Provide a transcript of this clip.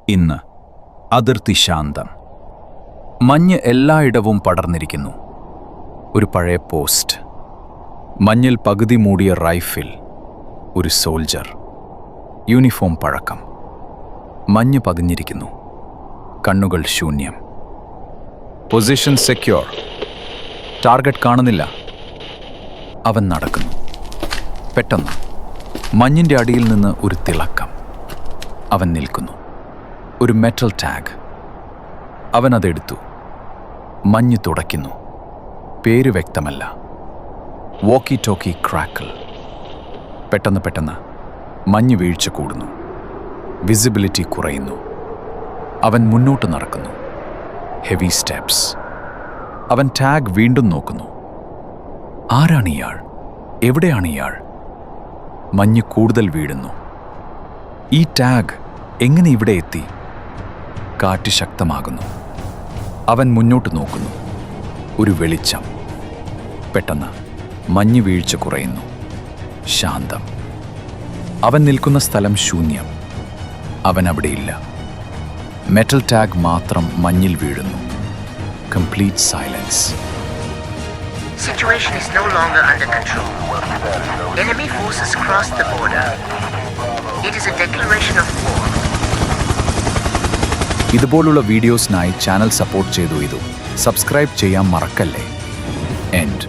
ഇന്ന് അതിർത്തി ശാന്തം. മഞ്ഞ് എല്ലായിടവും പടർന്നിരിക്കുന്നു. ഒരു പഴയ പോസ്റ്റ്, മഞ്ഞിൽ പകുതി മൂടിയ റൈഫിൽ, ഒരു സോൾജർ, യൂണിഫോം പഴക്കം. മഞ്ഞ് പതിഞ്ഞിരിക്കുന്നു, കണ്ണുകൾ ശൂന്യം. പൊസിഷൻ സെക്യൂർ, ടാർഗറ്റ് കാണുന്നില്ല. അവൻ നടക്കുന്നു. പെട്ടെന്ന് മഞ്ഞിൻ്റെ അടിയിൽ നിന്ന് ഒരു തിളക്കം. അവൻ നിൽക്കുന്നു. ഒരു മെറ്റൽ ടാഗ്. അവൻ അതെടുത്തു. മഞ്ഞ് തുടയ്ക്കുന്നു. പേര് വ്യക്തമല്ല. Walkie talkie crackle. പെട്ടെന്ന് മഞ്ഞ് വീഴ്ച കൂടുന്നു. വിസിബിലിറ്റി കുറയുന്നു. അവൻ മുന്നോട്ട് നടക്കുന്നു. Heavy steps. അവൻ ടാഗ് വീണ്ടും നോക്കുന്നു. ആരാണ് ഇയാൾ? എവിടെയാണ് ഇയാൾ? മഞ്ഞ് കൂടുതൽ വീഴുന്നു. ഈ ടാഗ് എങ്ങനെ ഇവിടെ എത്തി? കാറ്റ് ശക്തമാകുന്നു. അവൻ മുന്നോട്ട് നോക്കുന്നു. ഒരു വെളിച്ചം. പെട്ടെന്ന് മഞ്ഞ് വീഴ്ച കുറയുന്നു. ശാന്തം. അവൻ നിൽക്കുന്ന സ്ഥലം ശൂന്യം. അവൻ അവിടെയില്ല. മെറ്റൽ ടാഗ് മാത്രം മഞ്ഞിൽ വീഴുന്നു. Complete silence. Situation is no longer under control. Enemy forces crossed the border. It is a declaration of war. ഇതുപോലുള്ള വീഡിയോസിനായി ചാനൽ സപ്പോർട്ട് ചെയ്തു. സബ്സ്ക്രൈബ് ചെയ്യാൻ മറക്കല്ലേ. എൻഡ്.